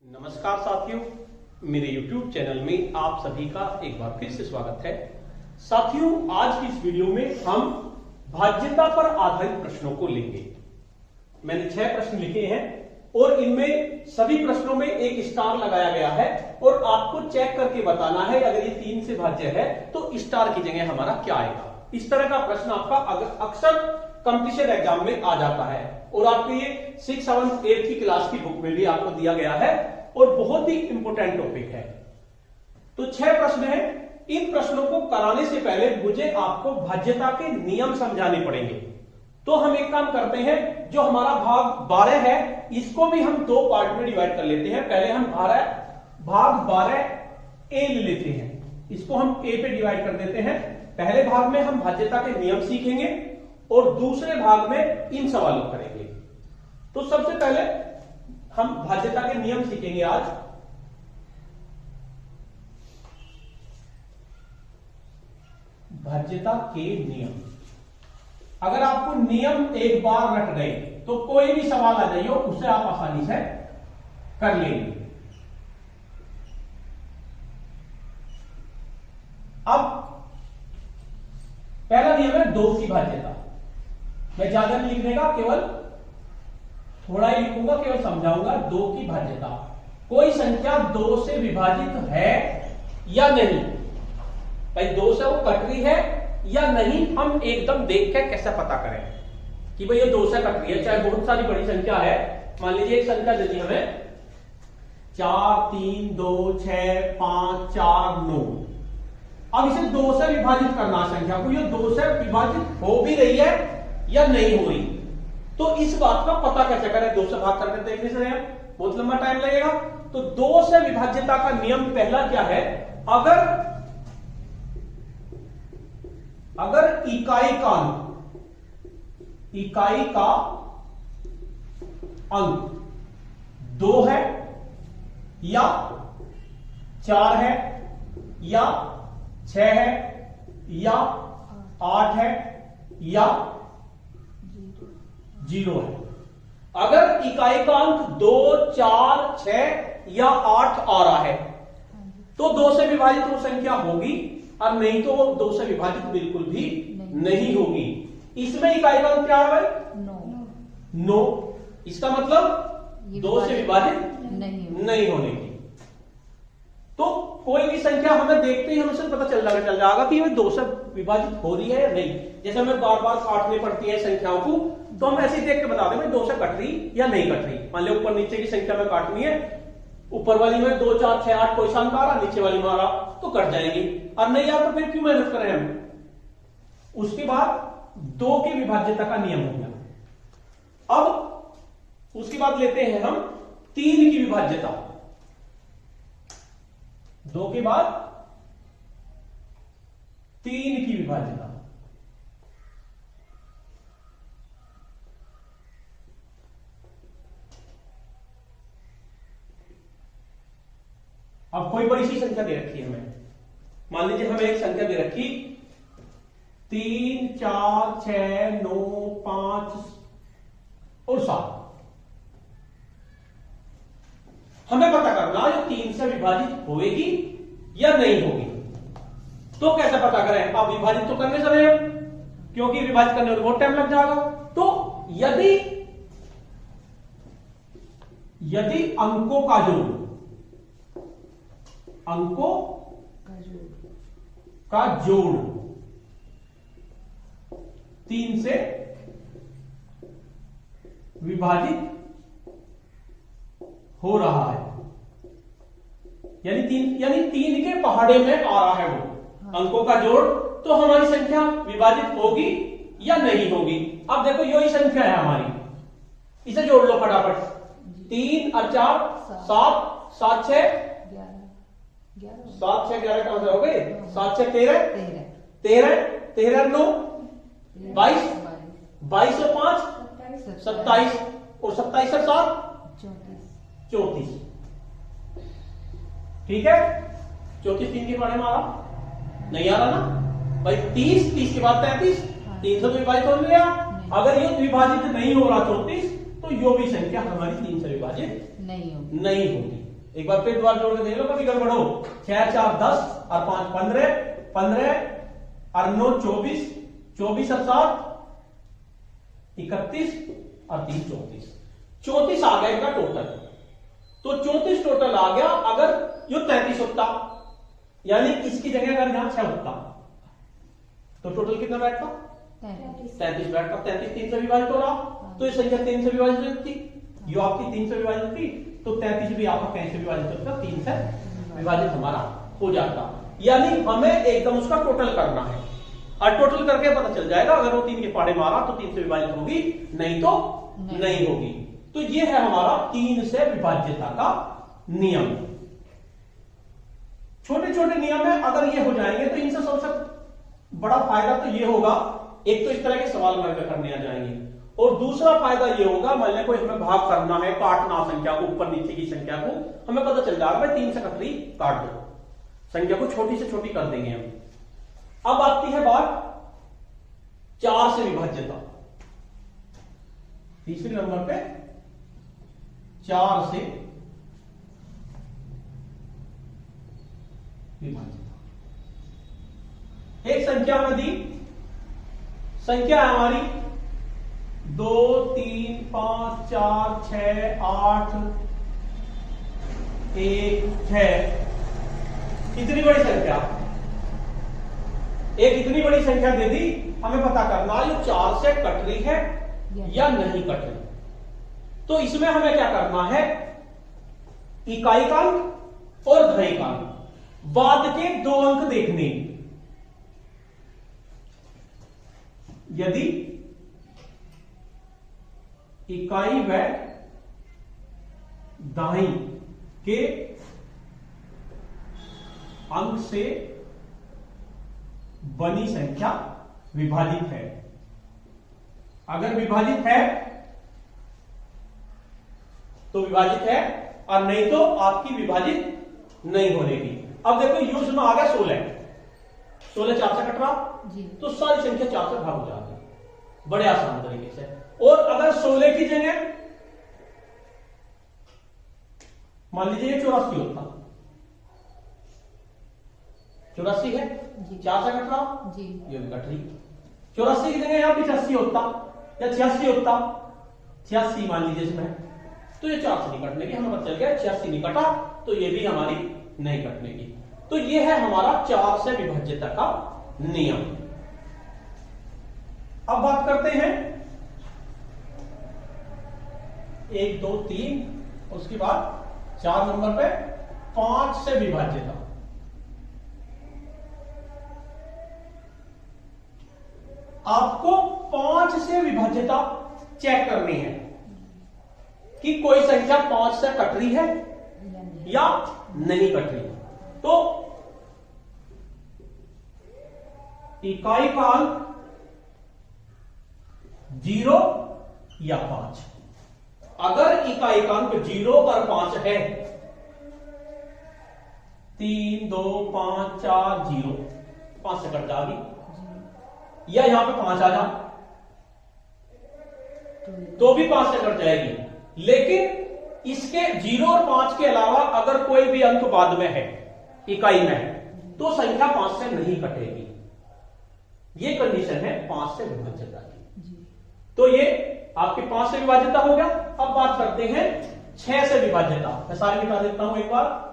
नमस्कार साथियों, मेरे YouTube चैनल में आप सभी का एक बार फिर से स्वागत है। साथियों, आज की इस वीडियो में हम भाज्यता पर आधारित प्रश्नों को लेंगे। मैंने 6 प्रश्न लिखे हैं और इनमें सभी प्रश्नों में एक स्टार लगाया गया है और आपको चेक करके बताना है अगर ये 3 से भाज्य है तो स्टार की जगह हमारा क्या आएगा। इस तरह का प्रश्न आपका अक्सर कंपटीशन एग्जाम में आ जाता है और आपके ये 6, 7, 8 की क्लास की बुक में भी आपको दिया गया है और बहुत ही इंपॉर्टेंट टॉपिक है। तो 6 प्रश्न हैं। इन प्रश्नों को कराने से पहले मुझे आपको भाज्यता के नियम समझाने पड़ेंगे। तो हम एक काम करते हैं, जो हमारा भाग 12 है इसको भी हम 2 पार्ट में डिवाइड कर लेते हैं। पहले हम भाग 12 ए ले लेते हैं, इसको हम ए पे डिवाइड कर देते हैं। पहले भाग में हम भाज्यता के नियम सीखेंगे और दूसरे भाग में इन सवालों करेंगे। तो सबसे पहले हम भाज्यता के नियम सीखेंगे आज। भाज्यता के नियम, अगर आपको नियम एक बार रट गए तो कोई भी सवाल आ जाइए उससे आप आसानी से कर लेंगे। अब पहला नियम है 2 की भाज्यता। मैं ज्यादा नहीं लिखने का, केवल थोड़ा ही लिखूंगा, केवल समझाऊंगा। 2 की भाज्यता, कोई संख्या 2 से विभाजित है या नहीं। भाई 2 से वो कट रही है या नहीं, हम एकदम देख के कैसे पता करें कि भाई ये 2 से कट रही है। चाहे बहुत सारी बड़ी संख्या है, मान लीजिए एक संख्या दे दी हमें 4, 3, 2, 6, 5, 4, 9। अब इसे 2 से विभाजित करना संख्या को, ये 2 से विभाजित हो भी रही है या नहीं हो रही। तो इस बात का पता कैसे करें? 2 से भाग करके देखने से बहुत लंबा टाइम लगेगा। तो 2 से विभाज्यता का नियम पहला क्या है? अगर इकाई का अंक 2 है या 4 है या 6 है या 8 है या 0 है। अगर इकाई का अंक 2, 4, 6 या 8 आ रहा है तो 2 से विभाजित वो संख्या होगी, और नहीं तो वो 2 से विभाजित बिल्कुल भी नहीं होगी। इसमें इकाई का अंक क्या है भाई? 9। इसका मतलब 2 से विभाजित नहीं होने की। तो कोई भी संख्या हमें देखते ही हमें पता चल जाएगा कि ये 2 से विभाजित हो रही है या नहीं। जैसे हमें बार बार काटनी पड़ती है संख्याओं को, तो हम ऐसे ही देख के बता दें भाई 2 से कट रही या नहीं कट रही। मान लो ऊपर नीचे की संख्या में काटनी है, ऊपर वाली में 2, 4, 6, 8 कोई सा अंक आ रहा, नीचे वाली में आ रहा तो कट जाएगी, और नहीं आ तो फिर क्यों मेहनत करें हम। उसके बाद 2 की विभाज्यता का नियम हो गया। अब उसके बाद लेते हैं हम 3 की विभाज्यता। 2 के बाद 3 की विभाज्यता। अब कोई बड़ी सी संख्या दे रखी है हमें, मान लीजिए हमें एक संख्या दे रखी 3, 4, 6, 9, 5 और 7। हमें पता करना ये 3 से विभाजित होगी या नहीं होगी। तो कैसे पता करें? अब विभाजित तो करने से रहे, क्योंकि विभाजित करने में बहुत टाइम लग जाएगा। तो यदि अंकों का जोड़ 3 से विभाजित हो रहा है, यानी 3 के पहाड़े में आ रहा है वो अंकों का जोड़, तो हमारी संख्या विभाजित होगी या नहीं होगी। अब देखो यही संख्या है हमारी, इसे जोड़ लो फटाफट। 3 और 4 7, 7 6 7 6 11 कहां से हो गए? 7 6 13 13 13 9 22 22 और 5 27 और 27 और 7 34। ठीक है, 34 3 के पहाड़े में आ रहा नहीं आ रहा ना भाई। 30 के बाद 33, 3 से विभाजित हो गया। अगर ये विभाजित नहीं हो रहा 34, तो यो भी संख्या हमारी 3 से विभाजित नहीं होगी। एक बार फिर दोबारा जोड़ के देख लो, कभी गड़बड़ हो। 6 4 10 और 5 15, 15 और 9 24, 24 और 7 31 और 3 34, 34 आ गया इनका टोटल। तो 34 टोटल आ गया। अगर यो 33 होता, यानी इसकी जगह अगर यहां 6 होता तो टोटल कितना बैठता? 33 बैठता। 33 3 से विभाजित हो रहा, तो ये संख्या 3 से विभाजित होती, यो आपकी 3 से विभाजित होती, तो 33 भी आपका कैसे विभाजित होता? 3 से विभाजित हमारा हो जाता। यानी हमें एकदम उसका टोटल करना है, और टोटल करके पता चल जाएगा। अगर वो 3 के पाड़े मारा तो 3 से विभाजित होगी, नहीं तो नहीं होगी। तो ये है हमारा 3 से विभाज्यता का नियम। छोटे छोटे नियम है, अगर ये हो जाएंगे तो इनसे सबसे बड़ा फायदा तो ये होगा, एक तो इस तरह के सवाल वर्ग करने आ जाएंगे, और दूसरा फायदा ये होगा, मान लें कोई हमें भाग करना है, काटना संख्या को, ऊपर नीचे की संख्या को, हमें पता चल जाएगा भाई 3 से कट रही, काट दो, संख्या को छोटी से छोटी कर देंगे हम। अब आती है बात 4 से विभाज्यता। तीसरे नंबर पे 4 से विभाज्यता। एक संख्या में दी, संख्या है हमारी 2 3 5 4 6 8 1 6। इतनी बड़ी संख्या, एक इतनी बड़ी संख्या दे दी, हमें पता करना ये 4 से कट रही है या नहीं कट रही। तो इसमें हमें क्या करना है? इकाई का अंक और दहाई का अंक, बाद के 2 अंक देखने। यदि इकाई व दहाई के अंक से बनी संख्या विभाजित है, अगर विभाजित है तो विभाजित है, और नहीं तो आपकी विभाजित नहीं होगी। अब देखो यूज में आ गया 16, 16 4 से कट रहा, तो सारी संख्या 4 से भाग हो जाती है बड़े आसान तरीके से। और अगर 16 की जगह मान लीजिए 84 होता, 84 है, 4 से कट रहा, ये भी कट रही। 84 की जगह यहां 85 होता या 86 होता, 86 मान लीजिए इसमें, तो ये 4 से नहीं कटने की, हमें पता चल गया 86 नहीं कटा, तो ये भी हमारी नहीं कटने की। तो ये है हमारा 4 से विभाज्यता का नियम। अब बात करते हैं 1 2 3, उसके बाद 4 नंबर पे 5 से विभाज्यता। आपको 5 से विभाज्यता चेक करनी है कि कोई संख्या 5 से कट रही है या नहीं कट रही। तो इकाई का अंक 0 या 5, अगर इकाई का अंक 0 और 5 है, 3 2 5 4 0, 5 से कट जाएगी, या यहां पे 5 आ जा तो भी 5 से कट जाएगी। लेकिन इसके 0 और 5 के अलावा अगर कोई भी अंक बाद में है, इकाई में है, तो संख्या 5 से नहीं कटेगी। ये कंडीशन है 5 से विभाज्यता की। तो ये आपके 5 से विभाज्यता हो गया। अब बात करते हैं 6 से विभाज्यता। मैं सारी मिटा देता हूं एक बार।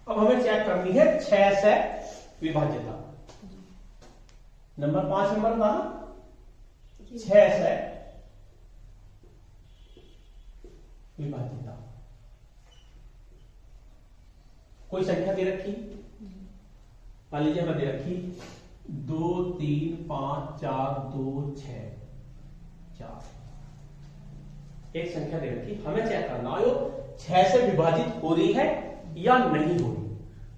अब हमें चेक करनी है 6 से विभाज्यता। नंबर 5 नंबर था ना, 6 से विभाज्यता। कोई संख्या दे रखी, मान लीजिए हमें दे रखी 2 3 5 4 2 6 4, एक संख्या दे रखी, हमें चेक करना है 6 से विभाजित हो रही है या नहीं हो रही।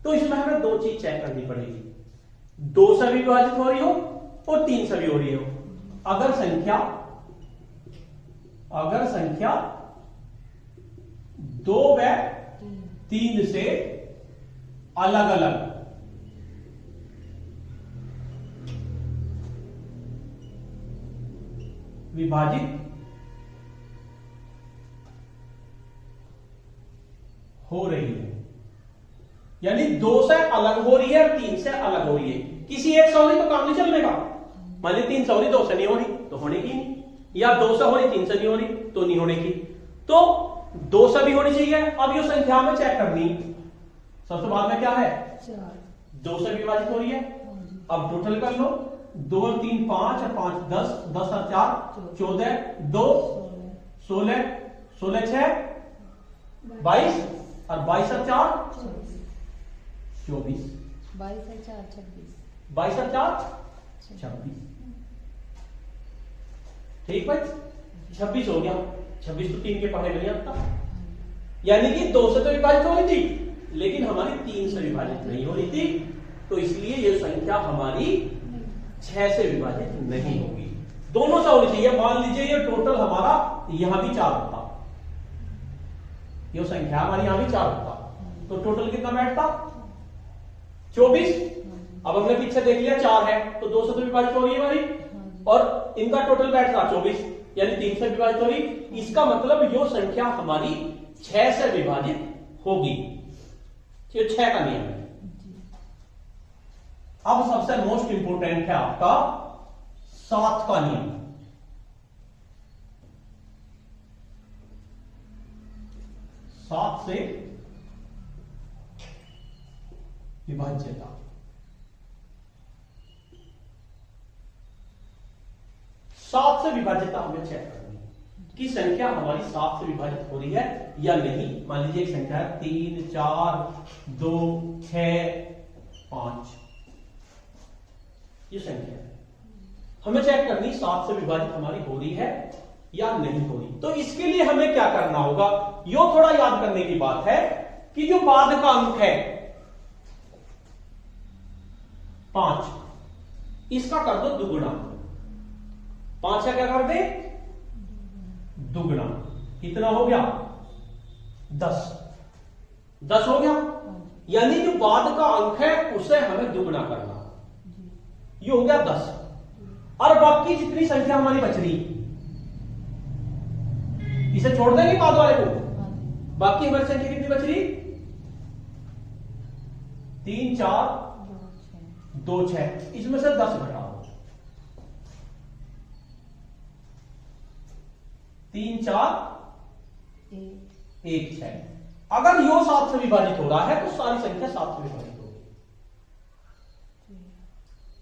तो इसमें हमें 2 चीज चेक करनी पड़ेगी, 2 से भी विभाजित हो रही हो और 3 से भी हो रही हो। अगर संख्या 2 व 3 से अलग अलग विभाजित हो रही है, यानी 2 से अलग हो रही है और 3 से अलग हो रही है। किसी एक से हो रही तो काम नहीं चलेगा। मान ली 3 से हो रही 2 से नहीं हो रही तो होने की नहीं, या 2 से हो रही 3 से नहीं हो रही तो नहीं होने की। तो 2 से भी होनी चाहिए। अब ये संख्या में चेक करनी, सबसे बाद में क्या है 2 से विभाजित हो रही है। अब टोटल कर लो, 2 और 3 5 और 5 10, 10 और 4 14, 2 16, 16 6 22 और 22 और 4 24, 22 और 4 26, 22 और 4 26। ठीक भाई, 26 हो गया। 26 तो 3 के पहले नहीं आता, यानी कि 2 से तो विभाजित हो रही थी, लेकिन हमारी 3 से विभाजित नहीं हो रही थी, तो इसलिए ये संख्या हमारी 6 से विभाजित नहीं होगी। दोनों से होनी चाहिए। मान लीजिए ये टोटल हमारा यहां भी 4 होता, ये संख्या हमारी यहां भी 4 होता, तो टोटल कितना बैठता 24। अब हमने पीछे देख लिया 4 है तो 2 से तो विभाजित हो रही है हमारी, और इनका टोटल बैठ रहा 24, यानी 3 से विभाजित हो रही। इसका मतलब यो संख्या हमारी 6 से विभाजित होगी। ये 6 का नियम है। अब सबसे मोस्ट इंपोर्टेंट है आपका 7 का नियम। 7 से विभाज्यता। 7 से विभाज्यता हमें चेक करनी है कि संख्या हमारी 7 से विभाजित हो रही है या नहीं। मान लीजिए एक संख्या है 3 4 2 6 5, ये संख्या है, हमें चेक करनी 7 से विभाजित हमारी हो रही है या नहीं हो रही। तो इसके लिए हमें क्या करना होगा, यो थोड़ा याद करने की बात है कि जो बाद का अंक है 5, इसका कर दो दुगुना। 5 का क्या कर दे दुगुना, कितना हो गया 10। 10 हो गया, यानी जो बाद का अंक है उसे हमें दुगुना करना, ये हो गया 10। और बाकी जितनी संख्या हमारी बच रही, इसे छोड़ देंगे बाद वाले को, बाकी हमारी संख्या कितनी बच रही 3 4 2 6, इसमें से 10 घटाओ। 3 4 1 6। अगर यो 7 से विभाजित हो रहा है तो सारी संख्या 7 से विभाजित होगी।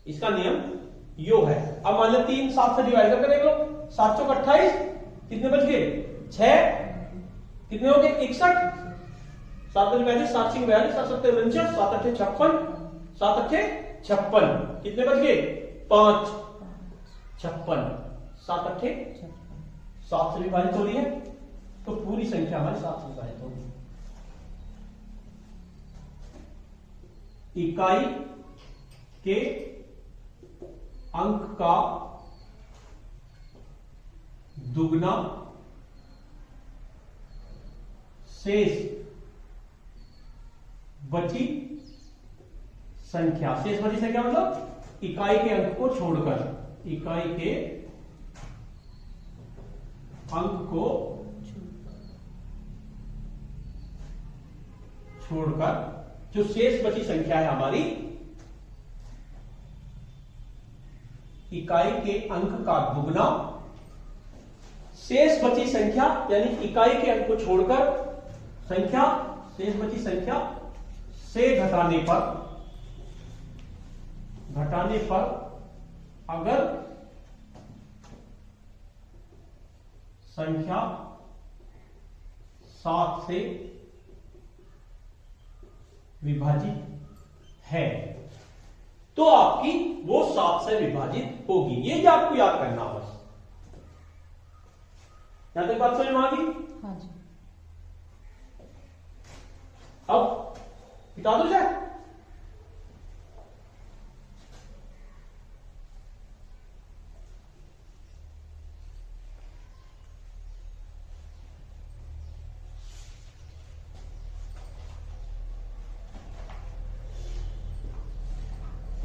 इसका नियम यो है। अब मान लो 3 7 से डिवाइड करके देख लो, 7 चौक 28, कितने बच गए 6, कितने हो गए 61, 7 42 7 6 42 7 7 49 7 8 56, 7 8 56, कितने बच गए 5 56, 7 8 7 से विभाजित हो रही है तो पूरी संख्या हमारी 7 से विभाजित होगी। इकाई के अंक का दुगना शेष बची संख्या। शेष बची संख्या मतलब इकाई के अंक को छोड़कर, इकाई के अंक को छोड़कर जो शेष बची संख्या है हमारी, इकाई के अंक का दुगना शेष बची संख्या, यानी इकाई के अंक को छोड़कर संख्या, शेष बची संख्या से घटाने पर अगर संख्या 7 से विभाजित है तो आपकी वो 7 से विभाजित होगी। ये जो आपको याद करना बस। यहां तक बात समझ में आ गई? हाँ जी। अब मिटा दो जाए।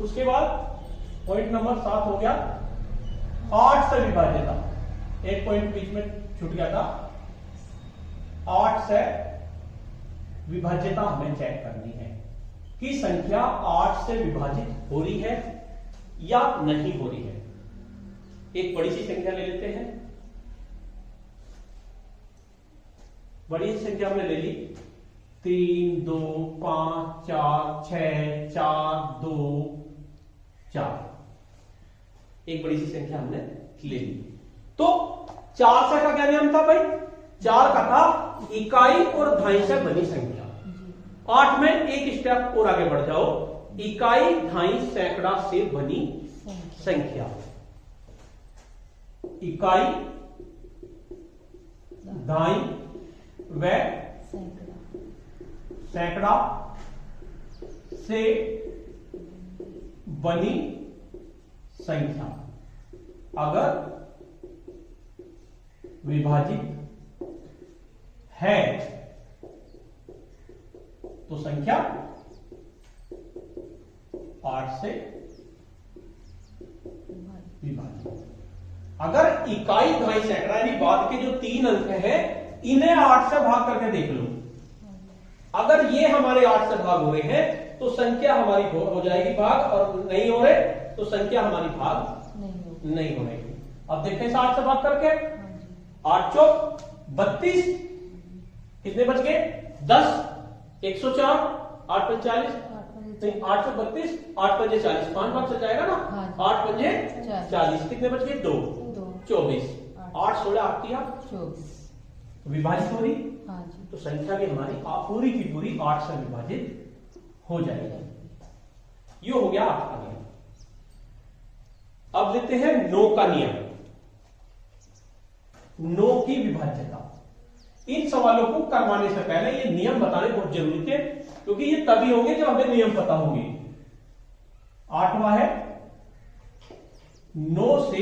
उसके बाद पॉइंट नंबर 7 हो गया 8 से विभाज्यता। एक पॉइंट बीच में छूट गया था, 8 से विभाज्यता हमें चेक करनी है कि संख्या 8 से विभाजित हो रही है या नहीं हो रही है। एक बड़ी सी संख्या ले लेते हैं, बड़ी सी संख्या हमने ले ली 3 2 5 4 6 4 2 4। एक बड़ी सी संख्या हमने ले ली। तो 4 से का क्या नियम था भाई? 4 का था इकाई और धाई से बनी संख्या। 8 में एक स्टेप और आगे बढ़ जाओ, इकाई धाई सैकड़ा से बनी संख्या। इकाई धाई व सैकड़ा से बनी संख्या अगर विभाजित है तो संख्या 8 से विभाजित। अगर इकाई धाई सैकड़ा यानी बाद के जो 3 अंक हैं इन्हें 8 से भाग करके देख लो, अगर ये हमारे 8 से भाग हो रहे हैं तो संख्या हमारी हो जाएगी भाग, और नहीं हो रहे तो संख्या हमारी भाग नहीं हो रही। अब देखते हैं 8 से भाग करके। 8 चौक 32, कितने बच गए? 10, 104, 8 पंजे 40, 8 चौक 32, 8 पंजे 40, 5 भाग से जाएगा ना। 8 पंजे 40, कितने बच गए? 2, 24, 8 16 8 24, विभाजित हो रही। तो संख्या भी हमारी पूरी की पूरी 8 से विभाजित हो जाएगी। ये हो गया 8 का नियम। अब लेते हैं 9 का नियम, 9 की विभाज्यता। इन सवालों को करवाने से पहले ये नियम बताने बहुत जरूरी थे, क्योंकि ये तभी होंगे जब हमें नियम पता होंगे। 8वां है 9 से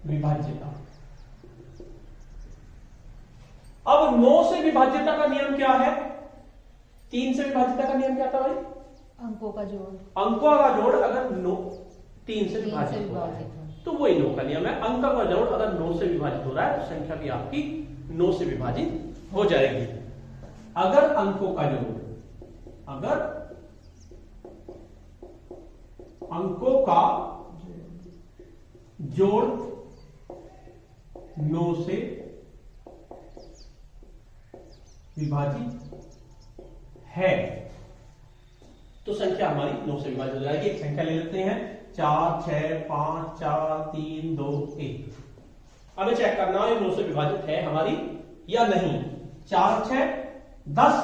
विभाज्यता। अब 9 से विभाज्यता का नियम क्या है? 3 से विभाज्यता का नियम क्या था भाई? अंकों का जोड़। अंकों का जोड़ अगर 3 से विभाजित हो रहा है तो वही 9 का नियम है। अंक का जोड़ अगर 9 से विभाजित हो रहा है तो संख्या भी आपकी 9 से विभाजित हो जाएगी। अगर अंकों का जोड़, अगर अंकों का जोड़ 9 से विभाजित है तो संख्या हमारी 9 से विभाजित हो जाएगी। एक संख्या ले लेते हैं 4 6 5 4 3 2 1। हमें चेक करना है 9 से विभाजित है हमारी या नहीं। 4 6 10,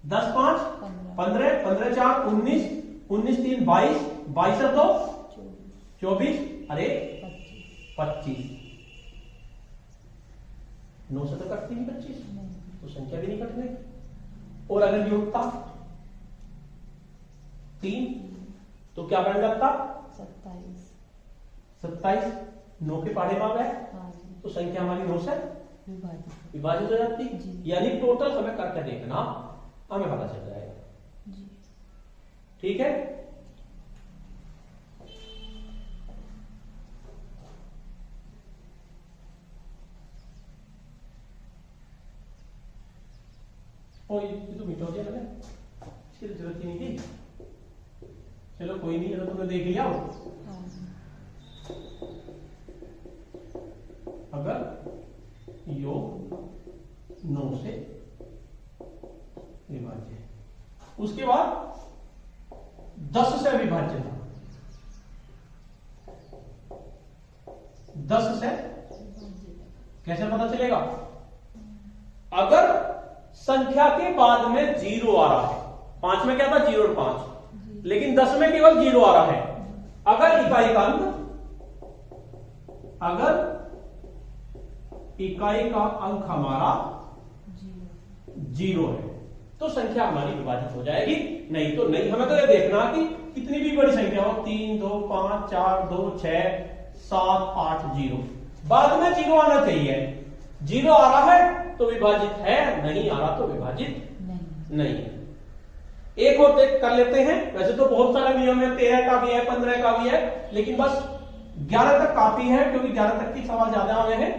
10 5 15, 15 4 19, 19 3 22, 22 और 2 24, अरे 25। 9 से तो कटती नहीं 25, तो संख्या भी नहीं कटने। और अगर योगता 3 तो क्या बन जाता? 27, 9 के पहाड़े भाग है तो संख्या हमारी 9 से विभाजित हो जाती। यानी टोटल हमें करके देखना, हमें पता चल जाएगा। ठीक है। ये तो मिटा दिया मैंने, इसकी तो जरूरत ही नहीं थी। चलो कोई नहीं, अगर तुमने देख लिया अगर योग 9 से विभाज्य, उसके बाद 10 से विभाज्य था। 10 से कैसे पता चलेगा? अगर संख्या के बाद में 0 आ रहा है, 5 में क्या था? 0 और 5, लेकिन 10 में केवल 0 आ रहा है। अगर इकाई का अंक, अगर इकाई का अंक हमारा 0 है तो संख्या हमारी विभाजित हो जाएगी, नहीं तो नहीं। हमें तो ये देखना कि कितनी भी बड़ी संख्या हो, 3 2 5 4 2 6 7 8 0, बाद में 0 आना चाहिए। 0 आ रहा है तो विभाजित है, नहीं आ रहा तो विभाजित नहीं है। एक और देख कर लेते हैं। वैसे तो बहुत सारे नियम है, 13 का भी है, 15 का भी है, लेकिन बस 11 तक काफी है क्योंकि 11 तक की सवाल ज्यादा आ गए हैं।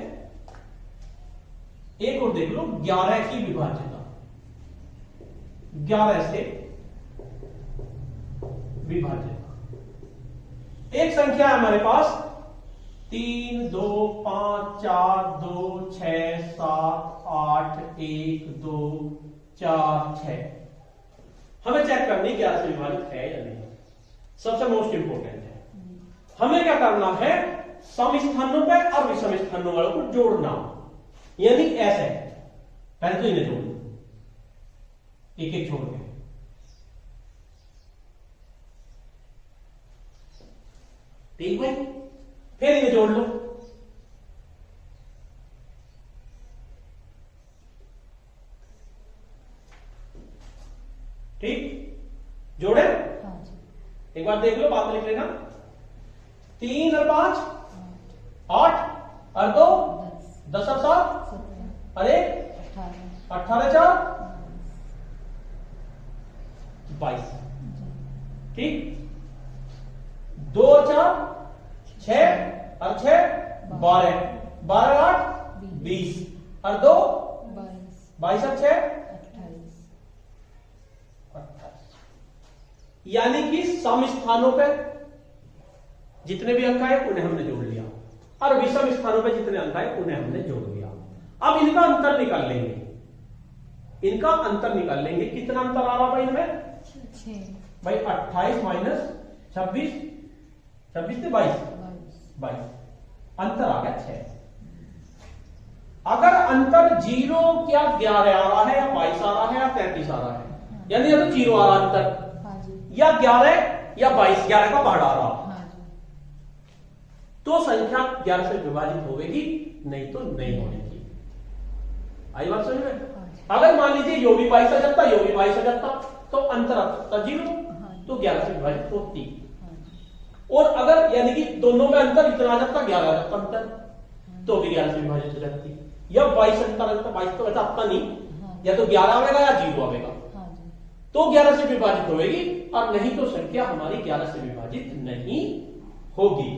एक और देख लो, 11 की विभाज्यता, 11 से विभाज्यता। एक संख्या है हमारे पास 3, 2, 5, 4, 2, 6, 7, 8, 1, 2, 4, 6। हमें चेक करनी 11 से विभाजित है या नहीं, सबसे मोस्ट इंपोर्टेंट है। हमें क्या करना है, सम स्थानों पे और विषम स्थानों वालों को जोड़ना, यानी ऐसे पहले तो इन्हें जोड़ लो, एक एक छोड़ के। ठीक भाई, फिर इन्हें जोड़ लो। ठीक, जोड़े? हाँ जी। एक बार देख लो, बाद में लिख लेना। 3 और 5 8 और 2 10 और 7 17 और 1 18 18 4 22। ठीक, 2 और 4 6 और 6 12 12 और 8 20 और 2 22 और 6 28। यानी कि सम स्थानों पे जितने भी अंक आए उन्हें हमने जोड़ लिया और विषम स्थानों पे जितने अंक आए उन्हें हमने जोड़ लिया। अब इनका अंतर निकाल लेंगे, इनका अंतर निकाल लेंगे। कितना अंतर आ रहा भाई हमें? 6 भाई 28 माइनस 26, 26 से 22, अंतर आ गया 6। अगर अंतर 0 क्या 11 आ रहा है या 22 आ रहा है या 33 आ रहा है, यानी या तो 0 आ रहा अंतर या 11 या 22, 11 का पहाड़ आ रहा, तो संख्या 11 से विभाजित होगी, नहीं तो नहीं होगी। आई बात समझ में? अगर मान लीजिए यो भी 22 आ जाता, यो भी 22 आ जाता, तो अंतर आता 0, तो 11 से विभाजित होती। और अगर यानी कि दोनों में अंतर इतना आ जाता, 11 आ जाता अंतर, तो भी 11 से विभाजित हो जाती। या 22 अंतर आता, 22 तो ऐसा आता नहीं, या तो 11 आवेगा या 0 आवेगा, तो 11 से विभाजित होगी, और नहीं तो संख्या हमारी 11 से विभाजित नहीं होगी।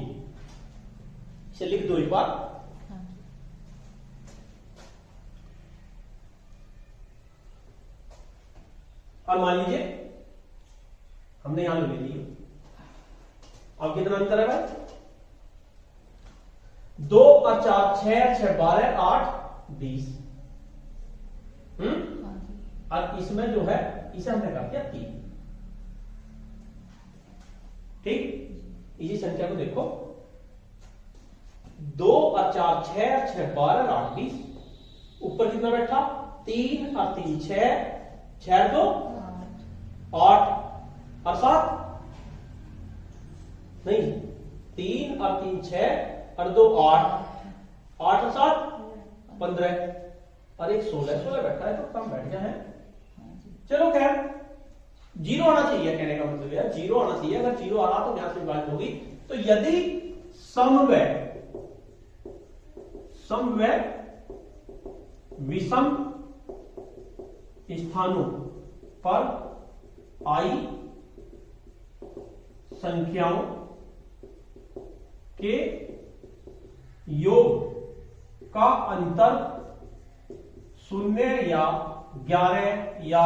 इसे लिख दो एक बार। और मान लीजिए हमने यहां ले ली, अब कितना अंतर है भाई? 2 और 4 6, 6 12 8 20। और इसमें जो है इसे हमने कर दिया 3। ठीक, इसी संख्या को देखो, 2 और 4 6, 6 12 8 20। ऊपर कितना बैठा? 3 और 3 6, 6 2 8 और 7 नहीं, 3 और 3 6 और 2 8, 8 और 7 15 और 1 16, 16 बैठा है तो कम बैठ गया है। चलो खैर, 0 आना चाहिए, कहने का मतलब है 0 आना चाहिए। अगर 0 आ रहा तो यहां से विभाजित होगी। तो यदि समव्य विषम स्थानों पर आई संख्याओं के योग का अंतर 0 या 11 या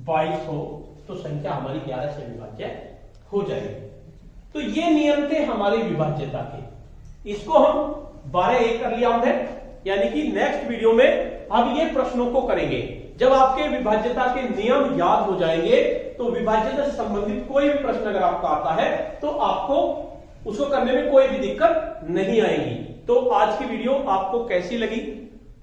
22 हो, तो संख्या हमारी 11 से विभाज्य हो जाएगी। तो ये नियम थे हमारी विभाज्यता के। इसको हम 12 कर लिया हमने, यानी कि नेक्स्ट वीडियो में अब ये प्रश्नों को करेंगे। जब आपके विभाज्यता के नियम याद हो जाएंगे तो विभाज्यता से संबंधित कोई भी प्रश्न अगर आपका आता है तो आपको उसको करने में कोई भी दिक्कत नहीं आएगी। तो आज की वीडियो आपको कैसी लगी?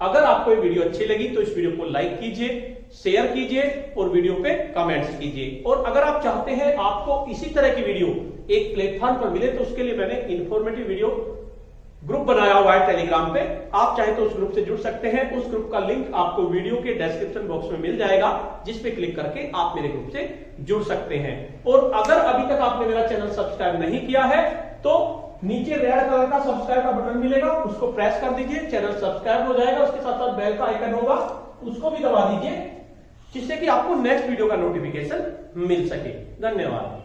अगर आपको ये वीडियो अच्छी लगी तो इस वीडियो को लाइक कीजिए, शेयर कीजिए और वीडियो पे कमेंट्स कीजिए। और अगर आप चाहते हैं आपको इसी तरह की वीडियो एक प्लेटफॉर्म पर मिले तो उसके लिए मैंने इंफॉर्मेटिव वीडियो ग्रुप बनाया हुआ है टेलीग्राम पे, आप चाहे तो उस ग्रुप से जुड़ सकते हैं। उस ग्रुप का लिंक आपको वीडियो के डिस्क्रिप्शन बॉक्स में मिल जाएगा, जिस पे क्लिक करके आप मेरे ग्रुप से जुड़ सकते हैं। और अगर अभी तक आपने मेरा चैनल सब्सक्राइब नहीं किया है तो नीचे रेड कलर का सब्सक्राइब का बटन मिलेगा, उसको प्रेस कर दीजिए, चैनल सब्सक्राइब हो जाएगा। उसके साथ साथ बेल का आइकन होगा, उसको भी दबा दीजिए। जिससे कि आपको नेक्स्ट वीडियो का नोटिफिकेशन मिल सके। धन्यवाद।